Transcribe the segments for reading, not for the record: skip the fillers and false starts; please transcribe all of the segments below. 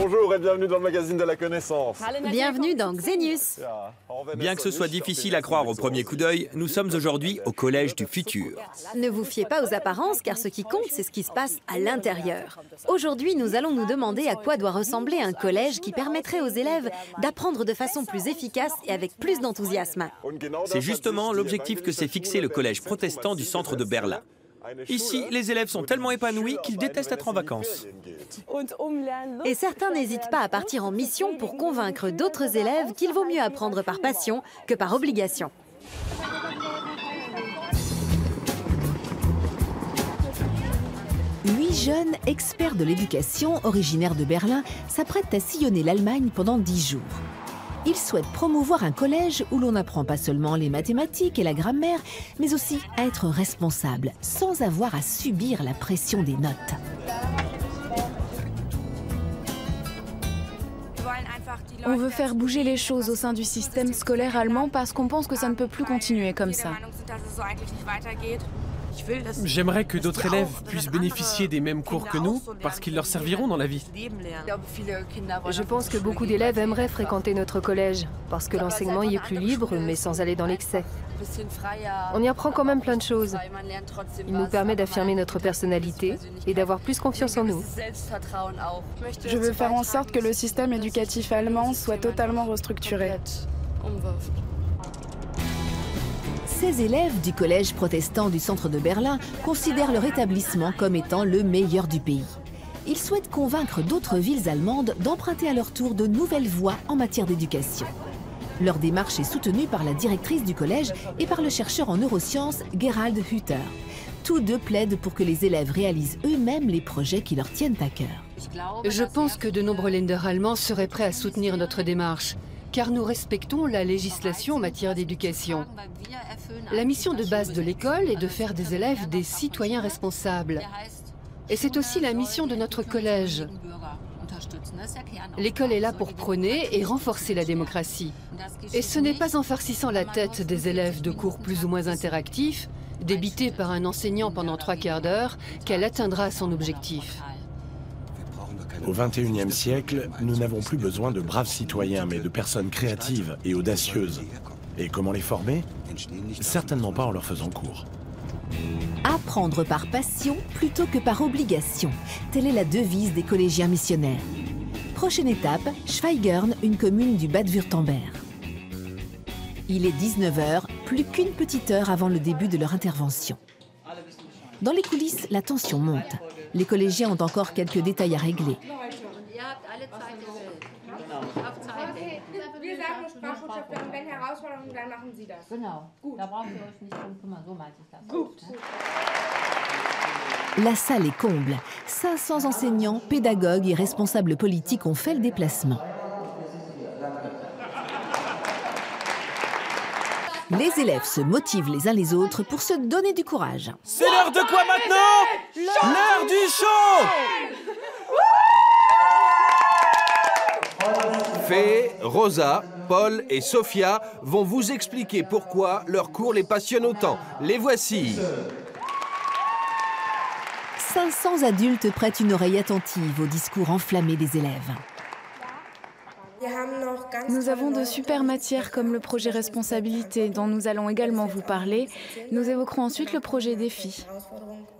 Bonjour et bienvenue dans le magazine de la connaissance. Bienvenue dans Xenius. Bien que ce soit difficile à croire au premier coup d'œil, nous sommes aujourd'hui au Collège du Futur. Ne vous fiez pas aux apparences, car ce qui compte, c'est ce qui se passe à l'intérieur. Aujourd'hui, nous allons nous demander à quoi doit ressembler un collège qui permettrait aux élèves d'apprendre de façon plus efficace et avec plus d'enthousiasme. C'est justement l'objectif que s'est fixé le Collège protestant du centre de Berlin. Ici, les élèves sont tellement épanouis qu'ils détestent être en vacances. Et certains n'hésitent pas à partir en mission pour convaincre d'autres élèves qu'il vaut mieux apprendre par passion que par obligation. Huit jeunes experts de l'éducation, originaires de Berlin, s'apprêtent à sillonner l'Allemagne pendant 10 jours. Ils souhaitent promouvoir un collège où l'on n'apprend pas seulement les mathématiques et la grammaire, mais aussi à être responsable, sans avoir à subir la pression des notes. On veut faire bouger les choses au sein du système scolaire allemand parce qu'on pense que ça ne peut plus continuer comme ça. J'aimerais que d'autres élèves puissent bénéficier des mêmes cours que nous, parce qu'ils leur serviront dans la vie. Je pense que beaucoup d'élèves aimeraient fréquenter notre collège, parce que l'enseignement y est plus libre, mais sans aller dans l'excès. On y apprend quand même plein de choses. Il nous permet d'affirmer notre personnalité et d'avoir plus confiance en nous. Je veux faire en sorte que le système éducatif allemand soit totalement restructuré. Ces élèves du collège protestant du centre de Berlin considèrent leur établissement comme étant le meilleur du pays. Ils souhaitent convaincre d'autres villes allemandes d'emprunter à leur tour de nouvelles voies en matière d'éducation. Leur démarche est soutenue par la directrice du collège et par le chercheur en neurosciences Gerald Hüther. Tous deux plaident pour que les élèves réalisent eux-mêmes les projets qui leur tiennent à cœur. Je pense que de nombreux Länder allemands seraient prêts à soutenir notre démarche, car nous respectons la législation en matière d'éducation. La mission de base de l'école est de faire des élèves des citoyens responsables. Et c'est aussi la mission de notre collège. L'école est là pour prôner et renforcer la démocratie. Et ce n'est pas en farcissant la tête des élèves de cours plus ou moins interactifs, débités par un enseignant pendant 3/4 d'heure, qu'elle atteindra son objectif. Au XXIe siècle, nous n'avons plus besoin de braves citoyens, mais de personnes créatives et audacieuses. Et comment les former? Certainement pas en leur faisant cours. Apprendre par passion plutôt que par obligation. Telle est la devise des collégiens missionnaires. Prochaine étape, Schweigern, une commune du Bade-Wurtemberg. Il est 19 h, plus qu'une petite heure avant le début de leur intervention. Dans les coulisses, la tension monte. Les collégiens ont encore quelques détails à régler. La salle est comble. 500 enseignants, pédagogues et responsables politiques ont fait le déplacement. Les élèves se motivent les uns les autres pour se donner du courage. C'est l'heure de quoi maintenant? L'heure du show! Fée, Rosa, Paul et Sophia vont vous expliquer pourquoi leur cours les passionne autant. Les voici. 500 adultes prêtent une oreille attentive au discours enflammé des élèves. Nous avons de super matières comme le projet responsabilité dont nous allons également vous parler. Nous évoquerons ensuite le projet défi.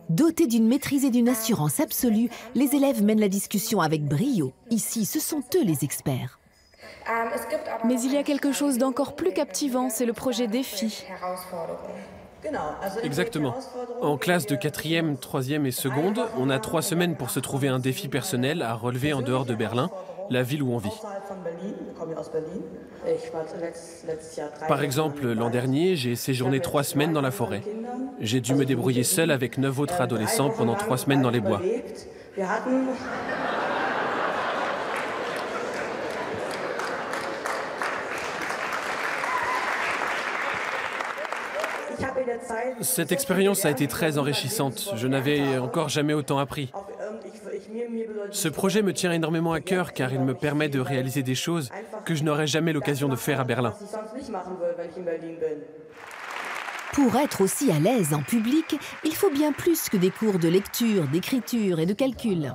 Dotés d'une maîtrise et d'une assurance absolue, les élèves mènent la discussion avec brio. Ici, ce sont eux les experts. Mais il y a quelque chose d'encore plus captivant, c'est le projet défi. Exactement. En classe de 4e, 3e et seconde, on a 3 semaines pour se trouver un défi personnel à relever en dehors de Berlin, la ville où on vit. Par exemple, l'an dernier, j'ai séjourné 3 semaines dans la forêt. J'ai dû me débrouiller seul avec 9 autres adolescents pendant 3 semaines dans les bois. Cette expérience a été très enrichissante. Je n'avais encore jamais autant appris. Ce projet me tient énormément à cœur car il me permet de réaliser des choses que je n'aurais jamais l'occasion de faire à Berlin. Pour être aussi à l'aise en public, il faut bien plus que des cours de lecture, d'écriture et de calcul.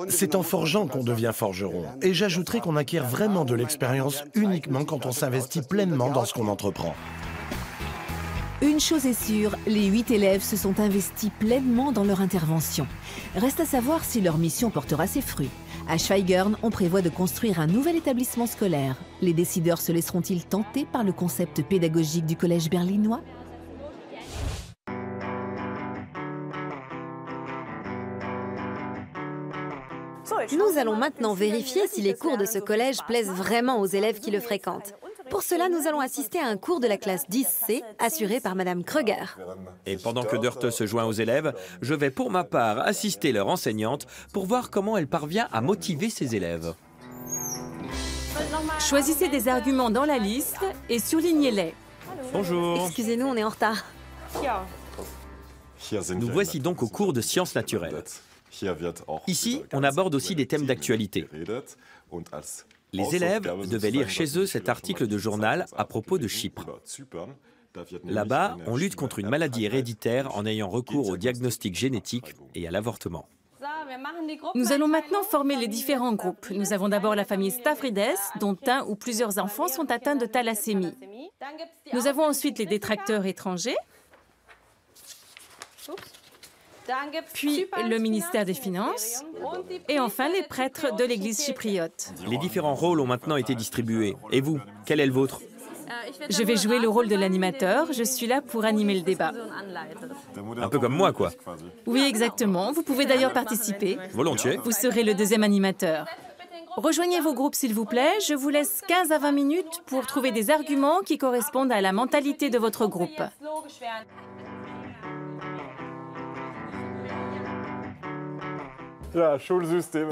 C'est en forgeant qu'on devient forgeron. Et j'ajouterais qu'on acquiert vraiment de l'expérience uniquement quand on s'investit pleinement dans ce qu'on entreprend. Une chose est sûre, les 8 élèves se sont investis pleinement dans leur intervention. Reste à savoir si leur mission portera ses fruits. À Schweigern, on prévoit de construire un nouvel établissement scolaire. Les décideurs se laisseront-ils tenter par le concept pédagogique du collège berlinois ? Nous allons maintenant vérifier si les cours de ce collège plaisent vraiment aux élèves qui le fréquentent. Pour cela, nous allons assister à un cours de la classe 10C, assuré par Madame Kröger. Et pendant que Dörte se joint aux élèves, je vais pour ma part assister leur enseignante pour voir comment elle parvient à motiver ses élèves. Choisissez des arguments dans la liste et surlignez-les. Bonjour. Excusez-nous, on est en retard. Nous voici donc au cours de sciences naturelles. Ici, on aborde aussi des thèmes d'actualité. Les élèves devaient lire chez eux cet article de journal à propos de Chypre. Là-bas, on lutte contre une maladie héréditaire en ayant recours au diagnostic génétique et à l'avortement. Nous allons maintenant former les différents groupes. Nous avons d'abord la famille Staphylides, dont un ou plusieurs enfants sont atteints de thalassémie. Nous avons ensuite les détracteurs étrangers, puis le ministère des Finances, et enfin les prêtres de l'église chypriote. Les différents rôles ont maintenant été distribués. Et vous, quel est le vôtre? Je vais jouer le rôle de l'animateur, je suis là pour animer le débat. Un peu comme moi, quoi. Oui, exactement. Vous pouvez d'ailleurs participer. Volontiers. Vous serez le deuxième animateur. Rejoignez vos groupes, s'il vous plaît. Je vous laisse 15 à 20 minutes pour trouver des arguments qui correspondent à la mentalité de votre groupe.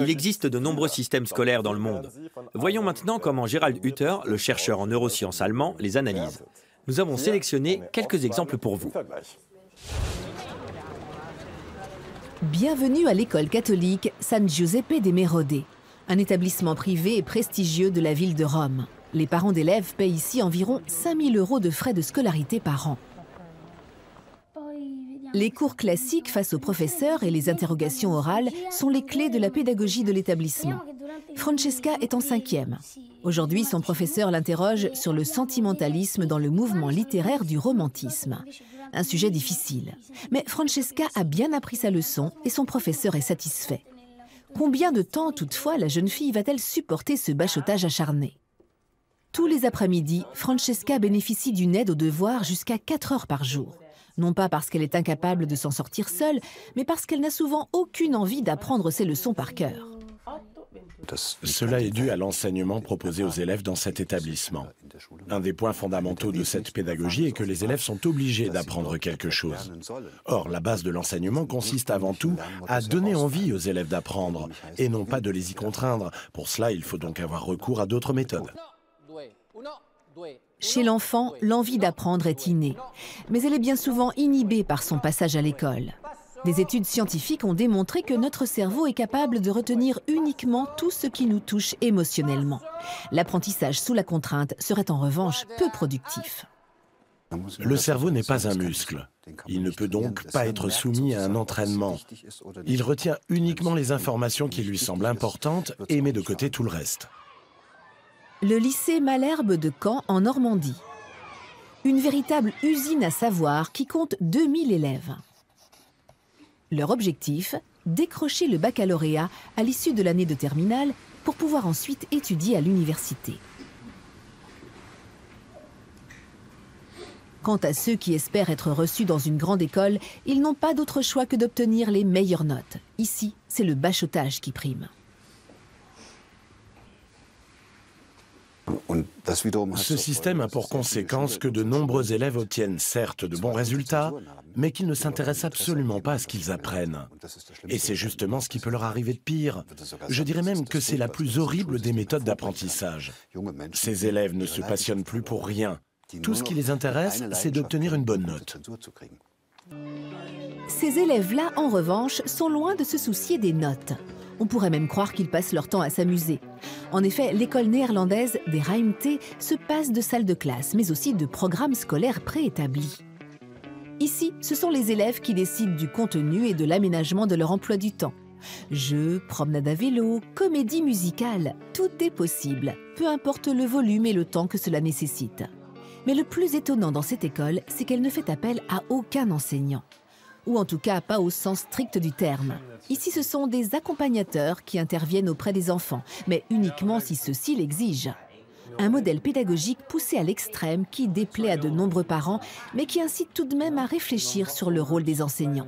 Il existe de nombreux systèmes scolaires dans le monde. Voyons maintenant comment Gerald Hütter, le chercheur en neurosciences allemand, les analyse. Nous avons sélectionné quelques exemples pour vous. Bienvenue à l'école catholique San Giuseppe de Merode, un établissement privé et prestigieux de la ville de Rome. Les parents d'élèves payent ici environ 5 000 € de frais de scolarité par an. Les cours classiques face aux professeurs et les interrogations orales sont les clés de la pédagogie de l'établissement. Francesca est en 5e. Aujourd'hui, son professeur l'interroge sur le sentimentalisme dans le mouvement littéraire du romantisme. Un sujet difficile. Mais Francesca a bien appris sa leçon et son professeur est satisfait. Combien de temps, toutefois, la jeune fille va-t-elle supporter ce bachotage acharné? Tous les après-midi, Francesca bénéficie d'une aide aux devoirs jusqu'à 4 heures par jour. Non pas parce qu'elle est incapable de s'en sortir seule, mais parce qu'elle n'a souvent aucune envie d'apprendre ses leçons par cœur. Cela est dû à l'enseignement proposé aux élèves dans cet établissement. Un des points fondamentaux de cette pédagogie est que les élèves sont obligés d'apprendre quelque chose. Or, la base de l'enseignement consiste avant tout à donner envie aux élèves d'apprendre, et non pas de les y contraindre. Pour cela, il faut donc avoir recours à d'autres méthodes. Chez l'enfant, l'envie d'apprendre est innée, mais elle est bien souvent inhibée par son passage à l'école. Des études scientifiques ont démontré que notre cerveau est capable de retenir uniquement tout ce qui nous touche émotionnellement. L'apprentissage sous la contrainte serait en revanche peu productif. Le cerveau n'est pas un muscle. Il ne peut donc pas être soumis à un entraînement. Il retient uniquement les informations qui lui semblent importantes et met de côté tout le reste. Le lycée Malherbe de Caen, en Normandie. Une véritable usine à savoir qui compte 2000 élèves. Leur objectif, décrocher le baccalauréat à l'issue de l'année de terminale pour pouvoir ensuite étudier à l'université. Quant à ceux qui espèrent être reçus dans une grande école, ils n'ont pas d'autre choix que d'obtenir les meilleures notes. Ici, c'est le bachotage qui prime. Ce système a pour conséquence que de nombreux élèves obtiennent certes de bons résultats, mais qu'ils ne s'intéressent absolument pas à ce qu'ils apprennent. Et c'est justement ce qui peut leur arriver de pire. Je dirais même que c'est la plus horrible des méthodes d'apprentissage. Ces élèves ne se passionnent plus pour rien. Tout ce qui les intéresse, c'est d'obtenir une bonne note. Ces élèves-là, en revanche, sont loin de se soucier des notes. On pourrait même croire qu'ils passent leur temps à s'amuser. En effet, l'école néerlandaise des Ruimte se passe de salles de classe, mais aussi de programmes scolaires préétablis. Ici, ce sont les élèves qui décident du contenu et de l'aménagement de leur emploi du temps. Jeux, promenades à vélo, comédie musicale, tout est possible, peu importe le volume et le temps que cela nécessite. Mais le plus étonnant dans cette école, c'est qu'elle ne fait appel à aucun enseignant. Ou en tout cas pas au sens strict du terme. Ici, ce sont des accompagnateurs qui interviennent auprès des enfants, mais uniquement si ceux-ci l'exigent. Un modèle pédagogique poussé à l'extrême qui déplaît à de nombreux parents, mais qui incite tout de même à réfléchir sur le rôle des enseignants.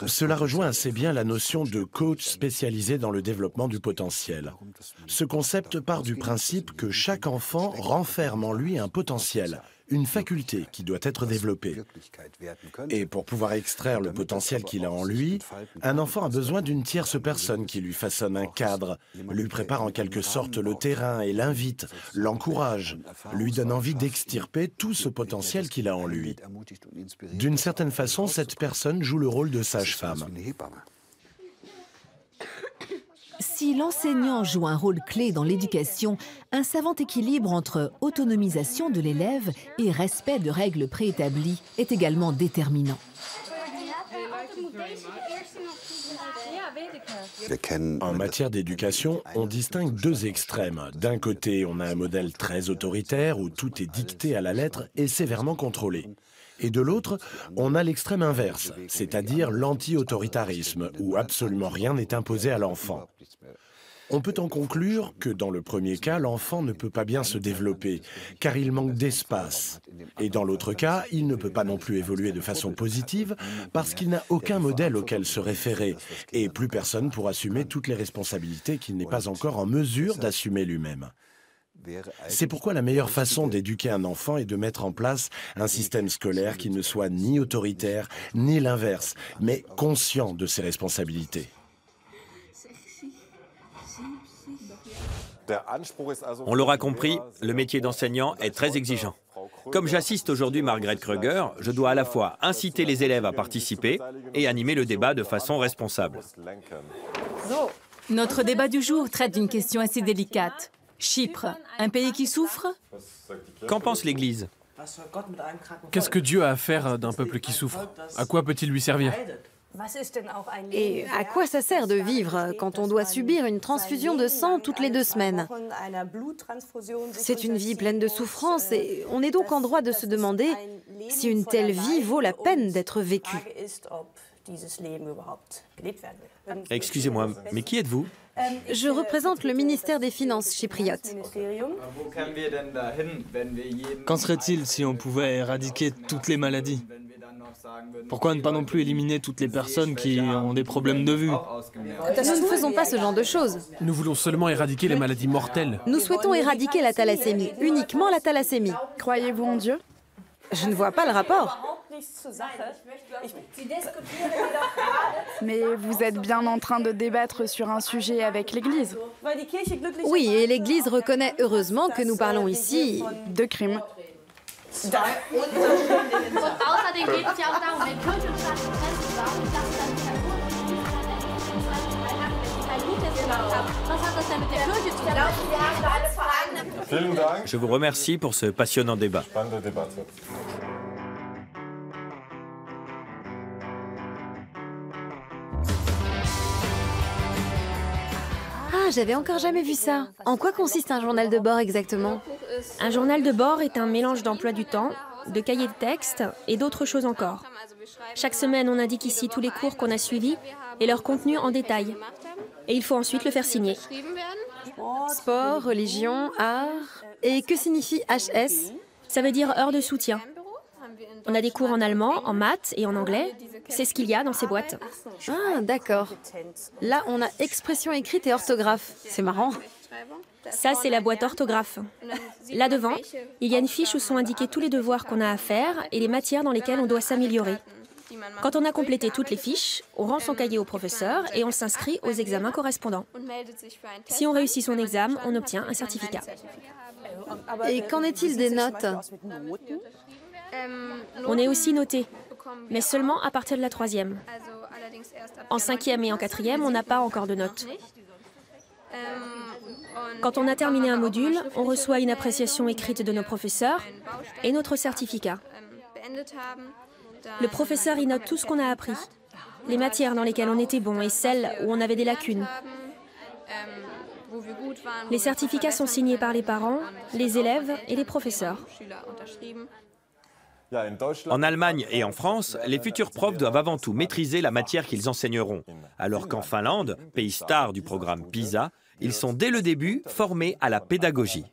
Cela rejoint assez bien la notion de coach spécialisé dans le développement du potentiel. Ce concept part du principe que chaque enfant renferme en lui un potentiel, une faculté qui doit être développée. Et pour pouvoir extraire le potentiel qu'il a en lui, un enfant a besoin d'une tierce personne qui lui façonne un cadre, lui prépare en quelque sorte le terrain et l'invite, l'encourage, lui donne envie d'extirper tout ce potentiel qu'il a en lui. D'une certaine façon, cette personne joue le rôle de sage-femme. Si l'enseignant joue un rôle clé dans l'éducation, un savant équilibre entre autonomisation de l'élève et respect de règles préétablies est également déterminant. En matière d'éducation, on distingue deux extrêmes. D'un côté, on a un modèle très autoritaire où tout est dicté à la lettre et sévèrement contrôlé. Et de l'autre, on a l'extrême inverse, c'est-à-dire l'anti-autoritarisme, où absolument rien n'est imposé à l'enfant. On peut en conclure que dans le premier cas, l'enfant ne peut pas bien se développer, car il manque d'espace. Et dans l'autre cas, il ne peut pas non plus évoluer de façon positive, parce qu'il n'a aucun modèle auquel se référer, et plus personne pour assumer toutes les responsabilités qu'il n'est pas encore en mesure d'assumer lui-même. C'est pourquoi la meilleure façon d'éduquer un enfant est de mettre en place un système scolaire qui ne soit ni autoritaire, ni l'inverse, mais conscient de ses responsabilités. On l'aura compris, le métier d'enseignant est très exigeant. Comme j'assiste aujourd'hui Margrethe Kröger, je dois à la fois inciter les élèves à participer et animer le débat de façon responsable. Notre débat du jour traite d'une question assez délicate. Chypre, un pays qui souffre? Qu'en pense l'Église? Qu'est-ce que Dieu a à faire d'un peuple qui souffre? À quoi peut-il lui servir? Et à quoi ça sert de vivre quand on doit subir une transfusion de sang toutes les 2 semaines? C'est une vie pleine de souffrance et on est donc en droit de se demander si une telle vie vaut la peine d'être vécue. Excusez-moi, mais qui êtes-vous? Je représente le ministère des Finances chypriote. Qu'en serait-il si on pouvait éradiquer toutes les maladies? Pourquoi ne pas non plus éliminer toutes les personnes qui ont des problèmes de vue? Nous ne faisons pas ce genre de choses. Nous voulons seulement éradiquer les maladies mortelles. Nous souhaitons éradiquer la thalassémie, uniquement la thalassémie. Croyez-vous en Dieu? Je ne vois pas le rapport. Mais vous êtes bien en train de débattre sur un sujet avec l'Église. Oui, et l'Église reconnaît heureusement que nous parlons ici de crimes. Je vous remercie pour ce passionnant débat. Ah, j'avais encore jamais vu ça. En quoi consiste un journal de bord exactement? Un journal de bord est un mélange d'emploi du temps, de cahiers de texte et d'autres choses encore. Chaque semaine, on indique ici tous les cours qu'on a suivis et leur contenu en détail. Et il faut ensuite le faire signer. Sport, religion, art... Et que signifie HS? Ça veut dire heure de soutien. On a des cours en allemand, en maths et en anglais. C'est ce qu'il y a dans ces boîtes. Ah, d'accord. Là, on a expression écrite et orthographe. C'est marrant. Ça, c'est la boîte orthographe. Là devant, il y a une fiche où sont indiqués tous les devoirs qu'on a à faire et les matières dans lesquelles on doit s'améliorer. Quand on a complété toutes les fiches, on rend son cahier au professeur et on s'inscrit aux examens correspondants. Si on réussit son examen, on obtient un certificat. Et qu'en est-il des notes? On est aussi noté, mais seulement à partir de la 3e. En 5e et en 4e, on n'a pas encore de notes. Quand on a terminé un module, on reçoit une appréciation écrite de nos professeurs et notre certificat. Le professeur y note tout ce qu'on a appris. les matières dans lesquelles on était bon et celles où on avait des lacunes. Les certificats sont signés par les parents, les élèves et les professeurs. En Allemagne et en France, les futurs profs doivent avant tout maîtriser la matière qu'ils enseigneront, alors qu'en Finlande, pays star du programme PISA, ils sont dès le début formés à la pédagogie.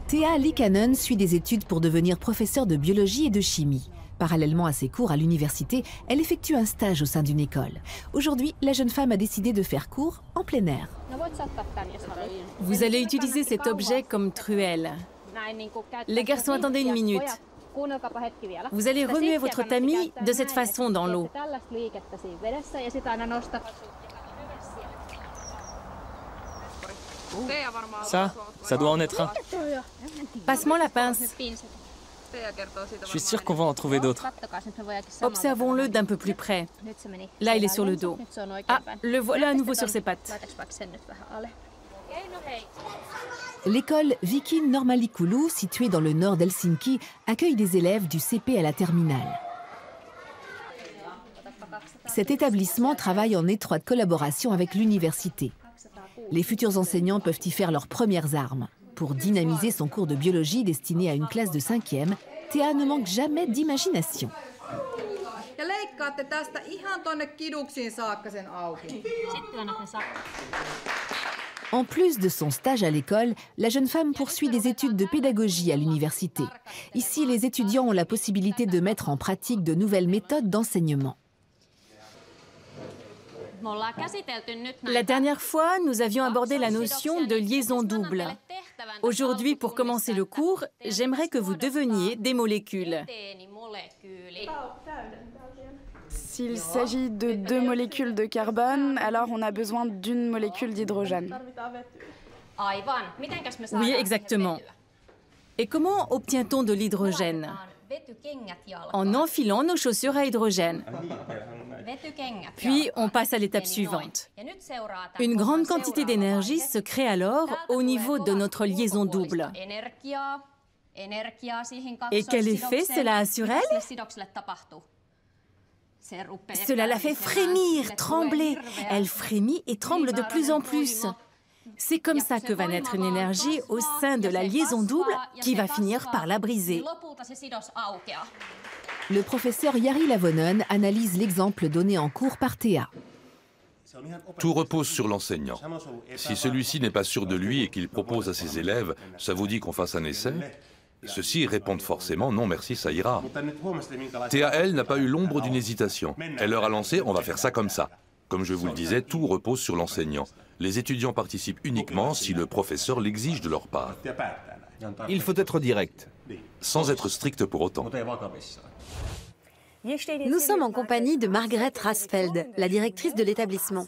Thea Liikanen suit des études pour devenir professeure de biologie et de chimie. Parallèlement à ses cours à l'université, elle effectue un stage au sein d'une école. Aujourd'hui, la jeune femme a décidé de faire cours en plein air. Vous allez utiliser cet objet comme truelle. Les garçons, attendez une minute. Vous allez remuer votre tamis de cette façon dans l'eau. Ça doit en être un. Passe-moi la pince. Je suis sûr qu'on va en trouver d'autres. Observons-le d'un peu plus près. Là, il est sur le dos. Ah, le voilà à nouveau sur ses pattes. L'école Vikin Normalikulu, située dans le nord d'Helsinki, accueille des élèves du CP à la terminale. Cet établissement travaille en étroite collaboration avec l'université. Les futurs enseignants peuvent y faire leurs premières armes. Pour dynamiser son cours de biologie destiné à une classe de 5e, Thea ne manque jamais d'imagination. En plus de son stage à l'école, la jeune femme poursuit des études de pédagogie à l'université. Ici, les étudiants ont la possibilité de mettre en pratique de nouvelles méthodes d'enseignement. La dernière fois, nous avions abordé la notion de liaison double. Aujourd'hui, pour commencer le cours, j'aimerais que vous deveniez des molécules. S'il s'agit de 2 molécules de carbone, alors on a besoin d'une molécule d'hydrogène. Oui, exactement. Et comment obtient-on de l'hydrogène? En enfilant nos chaussures à hydrogène. Puis, on passe à l'étape suivante. Une grande quantité d'énergie se crée alors au niveau de notre liaison double. Et quel effet cela a sur elle? Cela la fait frémir, trembler. Elle frémit et tremble de plus en plus. C'est comme ça que va naître une énergie au sein de la liaison double qui va finir par la briser. Le professeur Jari Lavonen analyse l'exemple donné en cours par Thea. Tout repose sur l'enseignant. Si celui-ci n'est pas sûr de lui et qu'il propose à ses élèves « ça vous dit qu'on fasse un essai ?» ceux-ci répondent forcément « non merci, ça ira ». Thea, elle, n'a pas eu l'ombre d'une hésitation. Elle leur a lancé « on va faire ça comme ça ». Comme je vous le disais, tout repose sur l'enseignant. Les étudiants participent uniquement si le professeur l'exige de leur part. Il faut être direct. Sans être strict pour autant. Nous sommes en compagnie de Margret Rasfeld, la directrice de l'établissement.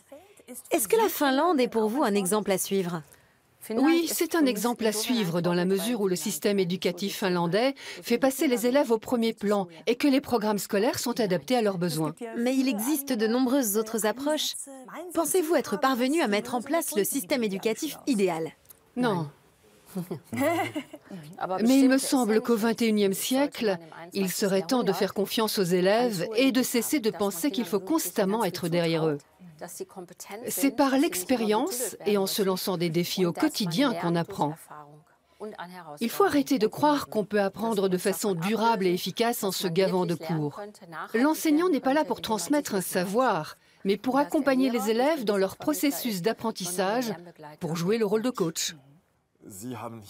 Est-ce que la Finlande est pour vous un exemple à suivre? Oui, c'est un exemple à suivre dans la mesure où le système éducatif finlandais fait passer les élèves au premier plan et que les programmes scolaires sont adaptés à leurs besoins. Mais il existe de nombreuses autres approches. Pensez-vous être parvenu à mettre en place le système éducatif idéal? Non. Mais il me semble qu'au XXIe siècle, il serait temps de faire confiance aux élèves et de cesser de penser qu'il faut constamment être derrière eux. C'est par l'expérience et en se lançant des défis au quotidien qu'on apprend. Il faut arrêter de croire qu'on peut apprendre de façon durable et efficace en se gavant de cours. L'enseignant n'est pas là pour transmettre un savoir, mais pour accompagner les élèves dans leur processus d'apprentissage, pour jouer le rôle de coach.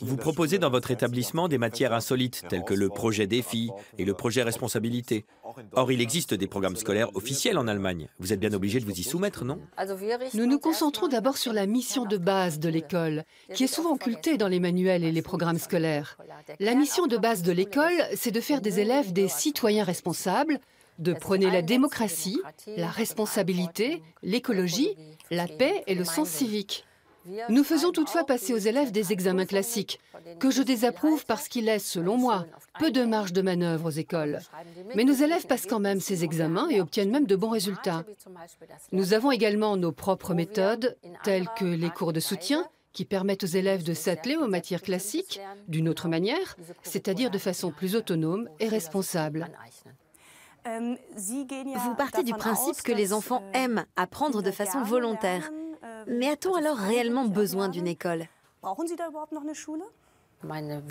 Vous proposez dans votre établissement des matières insolites, telles que le projet défi et le projet responsabilité. Or, il existe des programmes scolaires officiels en Allemagne. Vous êtes bien obligé de vous y soumettre, non? Nous nous concentrons d'abord sur la mission de base de l'école, qui est souvent occultée dans les manuels et les programmes scolaires. La mission de base de l'école, c'est de faire des élèves des citoyens responsables, de prôner la démocratie, la responsabilité, l'écologie, la paix et le sens civique. Nous faisons toutefois passer aux élèves des examens classiques, que je désapprouve parce qu'ils laissent, selon moi, peu de marge de manœuvre aux écoles. Mais nos élèves passent quand même ces examens et obtiennent même de bons résultats. Nous avons également nos propres méthodes, telles que les cours de soutien, qui permettent aux élèves de s'atteler aux matières classiques d'une autre manière, c'est-à-dire de façon plus autonome et responsable. Vous partez du principe que les enfants aiment apprendre de façon volontaire. Mais a-t-on alors réellement besoin d'une école?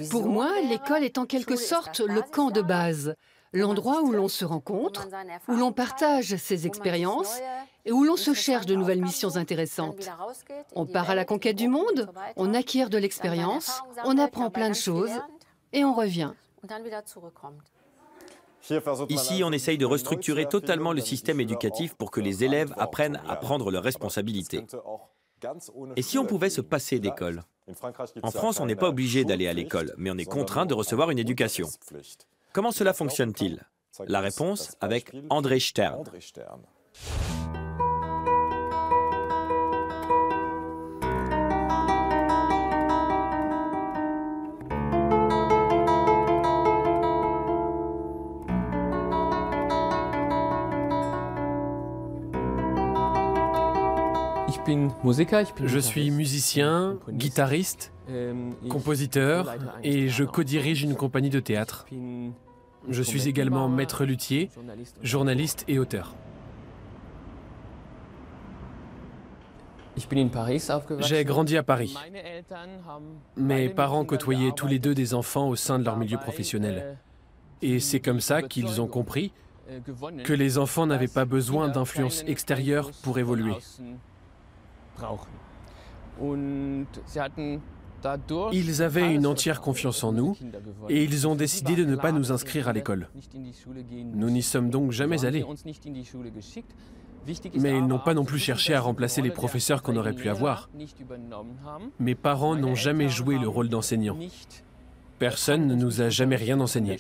Pour moi, l'école est en quelque sorte le camp de base, l'endroit où l'on se rencontre, où l'on partage ses expériences et où l'on se cherche de nouvelles missions intéressantes. On part à la conquête du monde, on acquiert de l'expérience, on apprend plein de choses et on revient. Ici, on essaye de restructurer totalement le système éducatif pour que les élèves apprennent à prendre leurs responsabilités. Et si on pouvait se passer d'école? En France, on n'est pas obligé d'aller à l'école, mais on est contraint de recevoir une éducation. Comment cela fonctionne-t-il? La réponse avec André Stern. Je suis musicien, guitariste, compositeur et je co-dirige une compagnie de théâtre. Je suis également maître luthier, journaliste et auteur. J'ai grandi à Paris. Mes parents côtoyaient tous les deux des enfants au sein de leur milieu professionnel. Et c'est comme ça qu'ils ont compris que les enfants n'avaient pas besoin d'influence extérieure pour évoluer. Ils avaient une entière confiance en nous et ils ont décidé de ne pas nous inscrire à l'école. Nous n'y sommes donc jamais allés. Mais ils n'ont pas non plus cherché à remplacer les professeurs qu'on aurait pu avoir. Mes parents n'ont jamais joué le rôle d'enseignant. Personne ne nous a jamais rien enseigné.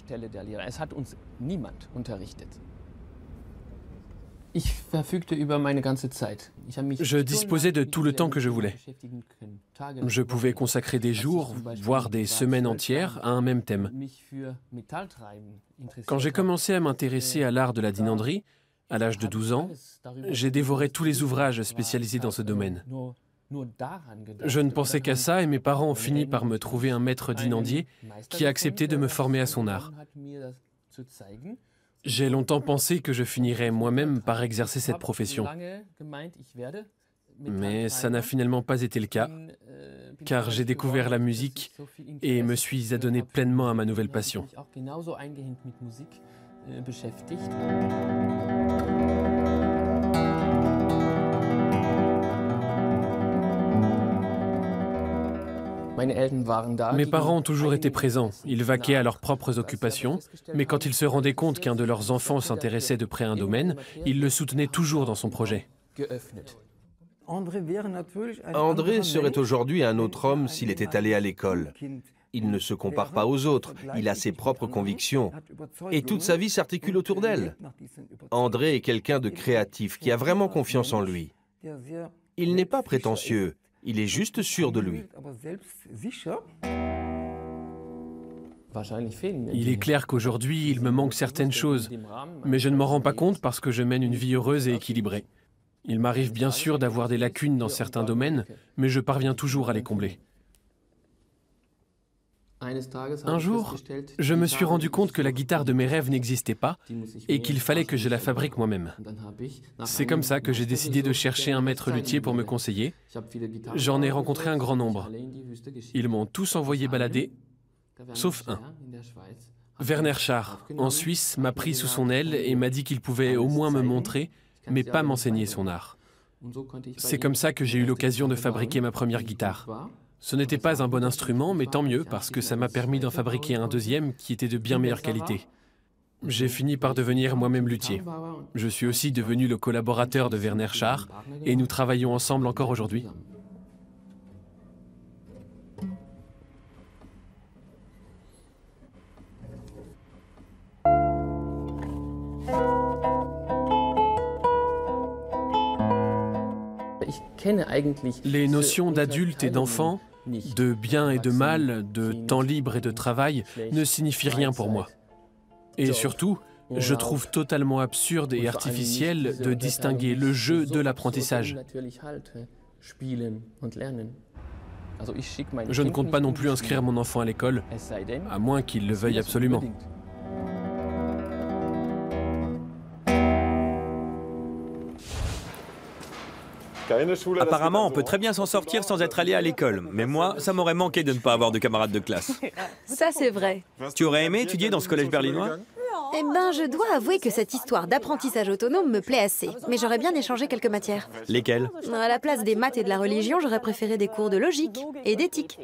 Je disposais de tout le temps que je voulais. Je pouvais consacrer des jours, voire des semaines entières à un même thème. Quand j'ai commencé à m'intéresser à l'art de la dinanderie, à l'âge de 12 ans, j'ai dévoré tous les ouvrages spécialisés dans ce domaine. Je ne pensais qu'à ça et mes parents ont fini par me trouver un maître dinandier qui a accepté de me former à son art. J'ai longtemps pensé que je finirais moi-même par exercer cette profession. Mais ça n'a finalement pas été le cas, car j'ai découvert la musique et me suis adonné pleinement à ma nouvelle passion. Mes parents ont toujours été présents. Ils vaquaient à leurs propres occupations, mais quand ils se rendaient compte qu'un de leurs enfants s'intéressait de près à un domaine, ils le soutenaient toujours dans son projet. André serait aujourd'hui un autre homme s'il était allé à l'école. Il ne se compare pas aux autres, il a ses propres convictions. Et toute sa vie s'articule autour d'elle. André est quelqu'un de créatif, qui a vraiment confiance en lui. Il n'est pas prétentieux. Il est juste sûr de lui. Il est clair qu'aujourd'hui, il me manque certaines choses, mais je ne m'en rends pas compte parce que je mène une vie heureuse et équilibrée. Il m'arrive bien sûr d'avoir des lacunes dans certains domaines, mais je parviens toujours à les combler. Un jour, je me suis rendu compte que la guitare de mes rêves n'existait pas et qu'il fallait que je la fabrique moi-même. C'est comme ça que j'ai décidé de chercher un maître luthier pour me conseiller. J'en ai rencontré un grand nombre. Ils m'ont tous envoyé balader, sauf un. Werner Schaar, en Suisse, m'a pris sous son aile et m'a dit qu'il pouvait au moins me montrer, mais pas m'enseigner son art. C'est comme ça que j'ai eu l'occasion de fabriquer ma première guitare. Ce n'était pas un bon instrument, mais tant mieux, parce que ça m'a permis d'en fabriquer un deuxième qui était de bien meilleure qualité. J'ai fini par devenir moi-même luthier. Je suis aussi devenu le collaborateur de Werner Schaar, et nous travaillons ensemble encore aujourd'hui. Les notions d'adulte et d'enfant, de bien et de mal, de temps libre et de travail, ne signifient rien pour moi. Et surtout, je trouve totalement absurde et artificiel de distinguer le jeu de l'apprentissage. Je ne compte pas non plus inscrire mon enfant à l'école, à moins qu'il le veuille absolument. Apparemment, on peut très bien s'en sortir sans être allé à l'école. Mais moi, ça m'aurait manqué de ne pas avoir de camarades de classe. Ça, c'est vrai. Tu aurais aimé étudier dans ce collège berlinois? Eh ben, je dois avouer que cette histoire d'apprentissage autonome me plaît assez. Mais j'aurais bien échangé quelques matières. Lesquelles? À la place des maths et de la religion, j'aurais préféré des cours de logique et d'éthique.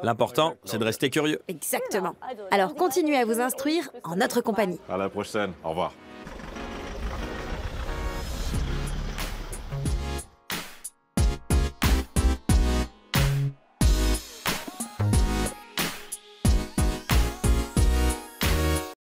L'important, c'est de rester curieux. Exactement. Alors continuez à vous instruire en notre compagnie. À la prochaine. Au revoir.